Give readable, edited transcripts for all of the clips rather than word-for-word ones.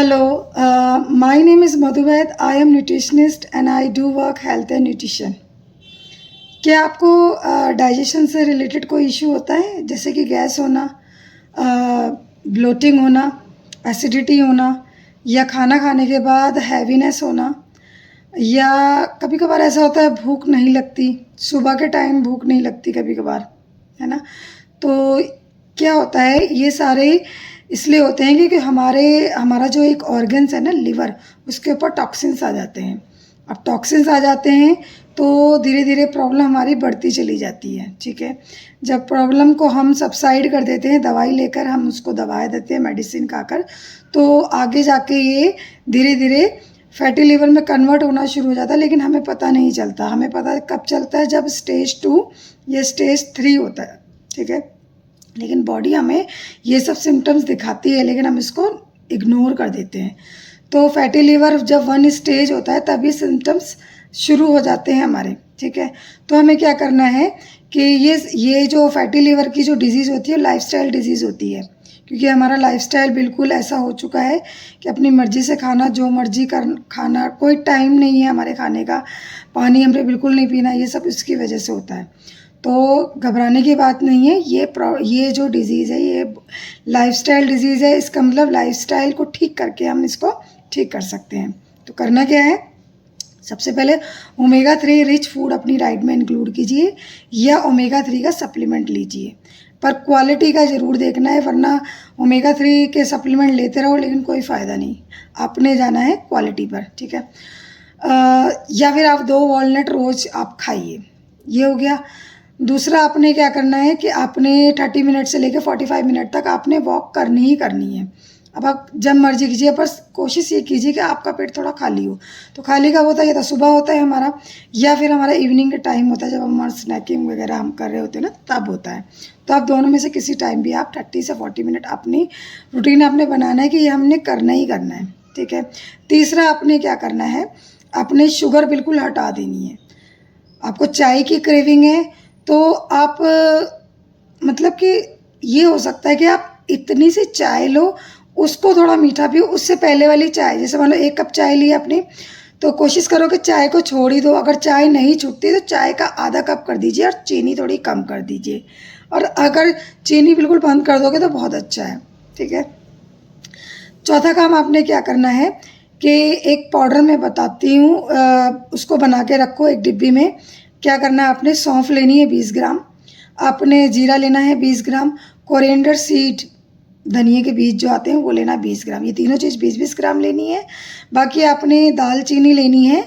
Hello, my name is Madhuved. I am nutritionist and I do work health and nutrition. क्या आपको digestion से related कोई issue होता है, जैसे कि गैस होना, ब्लोटिंग होना, एसिडिटी होना, या खाना खाने के बाद हैवीनेस होना, या कभी कभार ऐसा होता है भूख नहीं लगती, सुबह के टाइम भूख नहीं लगती कभी कभार, है ना। तो क्या होता है, ये सारे इसलिए होते हैं क्योंकि हमारा जो एक ऑर्गन्स है ना, लिवर, उसके ऊपर टॉक्सिन्स आ जाते हैं। अब टॉक्सिन्स आ जाते हैं तो धीरे धीरे प्रॉब्लम हमारी बढ़ती चली जाती है, ठीक है। जब प्रॉब्लम को हम सबसाइड कर देते हैं, दवाई लेकर हम उसको दबा देते हैं, मेडिसिन खाकर, तो आगे जाके ये धीरे धीरे फैटी लिवर में कन्वर्ट होना शुरू हो जाता है, लेकिन हमें पता नहीं चलता। हमें पता कब चलता है, जब स्टेज 2 या स्टेज 3 होता है, ठीक है। लेकिन बॉडी हमें ये सब सिम्टम्स दिखाती है, लेकिन हम इसको इग्नोर कर देते हैं। तो फैटी लिवर जब 1 स्टेज होता है तब ये सिम्टम्स शुरू हो जाते हैं हमारे, ठीक है। तो हमें क्या करना है कि ये जो फैटी लिवर की जो डिज़ीज़ होती है, लाइफस्टाइल डिज़ीज़ होती है, क्योंकि हमारा लाइफस्टाइल बिल्कुल ऐसा हो चुका है कि अपनी मर्ज़ी से खाना, जो मर्ज़ी खाना, कोई टाइम नहीं है हमारे खाने का, पानी हमें बिल्कुल नहीं पीना, ये सब इसकी वजह से होता है। तो घबराने की बात नहीं है, ये जो डिज़ीज़ है ये लाइफस्टाइल डिज़ीज़ है। इसका मतलब लाइफस्टाइल को ठीक करके हम इसको ठीक कर सकते हैं। तो करना क्या है, सबसे पहले ओमेगा 3 रिच फूड अपनी डाइट में इंक्लूड कीजिए, या ओमेगा 3 का सप्लीमेंट लीजिए, पर क्वालिटी का ज़रूर देखना है, वरना ओमेगा 3 के सप्लीमेंट लेते रहो लेकिन कोई फ़ायदा नहीं। आपने जाना है क्वालिटी पर, ठीक है। या फिर आप 2 वॉलनट रोज़ आप खाइए, ये हो गया। दूसरा आपने क्या करना है कि आपने 30 मिनट से लेकर 45 मिनट तक आपने वॉक करनी ही करनी है। अब आप जब मर्जी कीजिए, बस कोशिश ये कीजिए कि आपका पेट थोड़ा खाली हो। तो खाली कब होता है, ये तो सुबह होता है हमारा, या फिर हमारा इवनिंग का टाइम होता है, जब हमारा स्नैकिंग वगैरह हम कर रहे होते हैं ना, तब होता है। तो आप दोनों में से किसी टाइम भी आप 30 से 40 मिनट अपनी रूटीन आपने बनाना है कि ये हमने करना ही करना है, ठीक है। तीसरा आपने क्या करना है, आपने शुगर बिल्कुल हटा देनी है। आपको चाय की क्रेविंग है तो आप मतलब कि ये हो सकता है कि आप इतनी सी चाय लो, उसको थोड़ा मीठा पियो। उससे पहले वाली चाय, जैसे मान लो 1 कप चाय ली आपने, तो कोशिश करो कि चाय को छोड़ ही दो। अगर चाय नहीं छूटती तो चाय का आधा कप कर दीजिए और चीनी थोड़ी कम कर दीजिए। और अगर चीनी बिल्कुल बंद कर दोगे तो बहुत अच्छा है, ठीक है। चौथा काम आपने क्या करना है कि एक पाउडर मैं बताती हूँ, उसको बना के रखो एक डिब्बी में। क्या करना है, आपने सौंफ लेनी है 20 ग्राम, आपने जीरा लेना है 20 ग्राम, कोरिएंडर सीड, धनिए के बीज जो आते हैं वो लेना 20 ग्राम। ये तीनों चीज़ 20-20 ग्राम लेनी है। बाकी आपने दालचीनी लेनी है,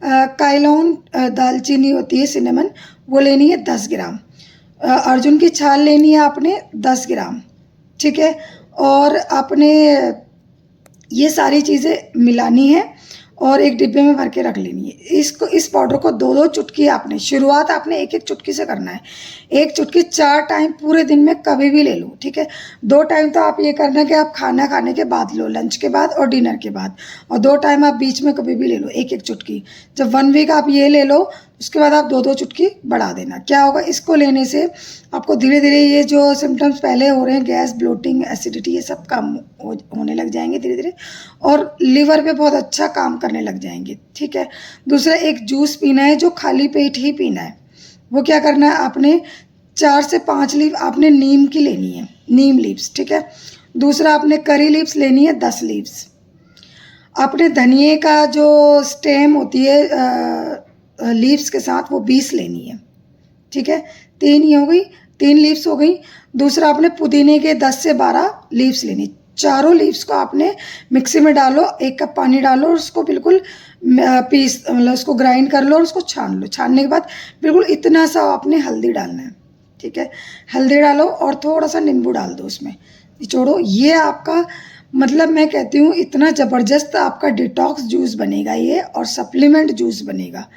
काइलॉन दालचीनी होती है, सिनेमन, वो लेनी है 10 ग्राम। अर्जुन की छाल लेनी है आपने 10 ग्राम, ठीक है। और आपने ये सारी चीज़ें मिलानी है और एक डिब्बे में भर के रख लेनी है। इस पाउडर को 2-2 चुटकी, आपने शुरुआत आपने 1-1 चुटकी से करना है। 1 चुटकी 4 टाइम पूरे दिन में कभी भी ले लो, ठीक है। 2 टाइम तो आप ये करना कि आप खाना खाने के बाद लो, लंच के बाद और डिनर के बाद, और 2 टाइम आप बीच में कभी भी ले लो 1-1 चुटकी। जब 1 वीक आप ये ले लो, उसके बाद आप 2-2 चुटकी बढ़ा देना। क्या होगा, इसको लेने से आपको धीरे धीरे ये जो सिम्टम्स पहले हो रहे हैं, गैस, ब्लोटिंग, एसिडिटी, ये सब कम होने लग जाएंगे धीरे धीरे, और लिवर पे बहुत अच्छा काम करने लग जाएंगे, ठीक है। दूसरा, एक जूस पीना है जो खाली पेट ही पीना है। वो क्या करना है, आपने 4 से 5 लीफ आपने नीम की लेनी है, नीम लीव्स, ठीक है। दूसरा, आपने करी लीव्स लेनी है 10 लीव्स। आपने धनिए का जो स्टेम होती है लीव्स के साथ, वो 20 लेनी है, ठीक है। 3 ही हो गई, 3 लीव्स हो गई। दूसरा, आपने पुदीने के 10 से 12 लीव्स लेनी। चारों लीव्स को आपने मिक्सी में डालो, 1 कप पानी डालो और उसको बिल्कुल मतलब उसको ग्राइंड कर लो और उसको छान लो। छानने के बाद बिल्कुल इतना सा आपने हल्दी डालना है, ठीक है। हल्दी डालो और थोड़ा सा नींबू डाल दो उसमें, निचोड़ो। ये आपका मतलब मैं कहती हूँ इतना ज़बरदस्त आपका डिटॉक्स जूस बनेगा ये, और सप्लीमेंट जूस बनेगा।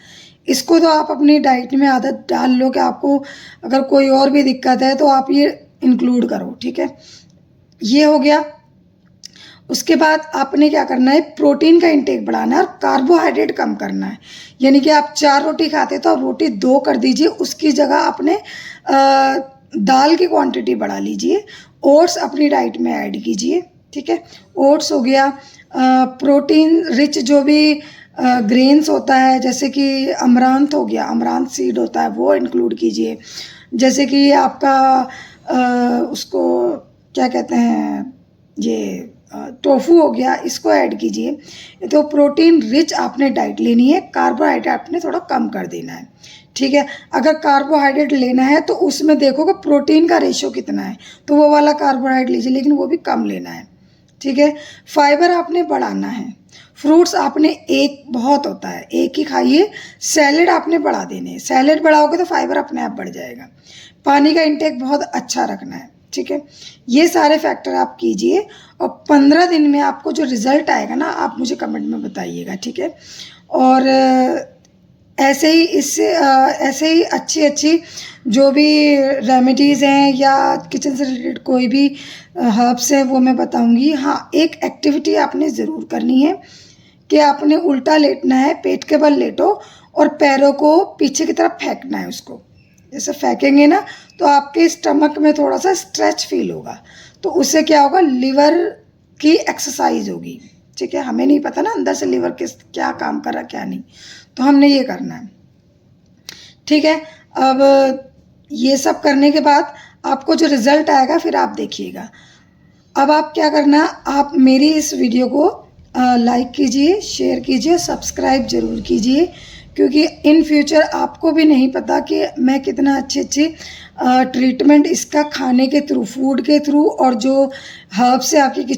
इसको तो आप अपनी डाइट में आदत डाल लो कि आपको अगर कोई और भी दिक्कत है तो आप ये इंक्लूड करो, ठीक है। ये हो गया। उसके बाद आपने क्या करना है, प्रोटीन का इंटेक बढ़ाना है और कार्बोहाइड्रेट कम करना है। यानी कि आप 4 रोटी खाते तो आप रोटी 2 कर दीजिए, उसकी जगह आपने दाल की क्वांटिटी बढ़ा लीजिए। ओट्स अपनी डाइट में ऐड कीजिए, ठीक है। ओट्स हो गया, प्रोटीन रिच जो भी ग्रेन्स होता है, जैसे कि अमरांत हो गया, अमरांत सीड होता है, वो इंक्लूड कीजिए। जैसे कि आपका उसको क्या कहते हैं, ये टोफू हो गया, इसको ऐड कीजिए। तो प्रोटीन रिच आपने डाइट लेनी है, कार्बोहाइड्रेट आपने थोड़ा कम कर देना है, ठीक है। अगर कार्बोहाइड्रेट लेना है तो उसमें देखो कि प्रोटीन का रेशियो कितना है, तो वो वाला कार्बोहाइड्रेट लीजिए, लेकिन वो भी कम लेना है, ठीक है। फाइबर आपने बढ़ाना है, फ्रूट्स आपने एक बहुत होता है, एक ही खाइए। सैलेड आपने बढ़ा देने हैं, सैलेड बढ़ाओगे तो फाइबर अपने आप बढ़ जाएगा। पानी का इंटेक बहुत अच्छा रखना है, ठीक है। ये सारे फैक्टर आप कीजिए और 15 दिन में आपको जो रिज़ल्ट आएगा ना, आप मुझे कमेंट में बताइएगा, ठीक है। और ऐसे ही ऐसे ही अच्छी अच्छी जो भी रेमेडीज़ हैं या किचन से रिलेटेड कोई भी हर्ब्स हैं वो मैं बताऊंगी। हाँ, एक एक्टिविटी आपने ज़रूर करनी है कि आपने उल्टा लेटना है, पेट के बल लेटो और पैरों को पीछे की तरफ फेंकना है। उसको जैसे फेंकेंगे ना तो आपके स्टमक में थोड़ा सा स्ट्रेच फील होगा, तो उससे क्या होगा, लिवर की एक्सरसाइज होगी, ठीक है। हमें नहीं पता ना अंदर से लिवर किस क्या काम कर रहा क्या नहीं, तो हमने ये करना है, ठीक है। अब ये सब करने के बाद आपको जो रिज़ल्ट आएगा फिर आप देखिएगा। अब आप क्या करना, आप मेरी इस वीडियो को लाइक कीजिए, शेयर कीजिए, सब्सक्राइब ज़रूर कीजिए, क्योंकि इन फ्यूचर आपको भी नहीं पता कि मैं कितना अच्छी अच्छी ट्रीटमेंट इसका खाने के थ्रू, फूड के थ्रू और जो हर्ब से आपकी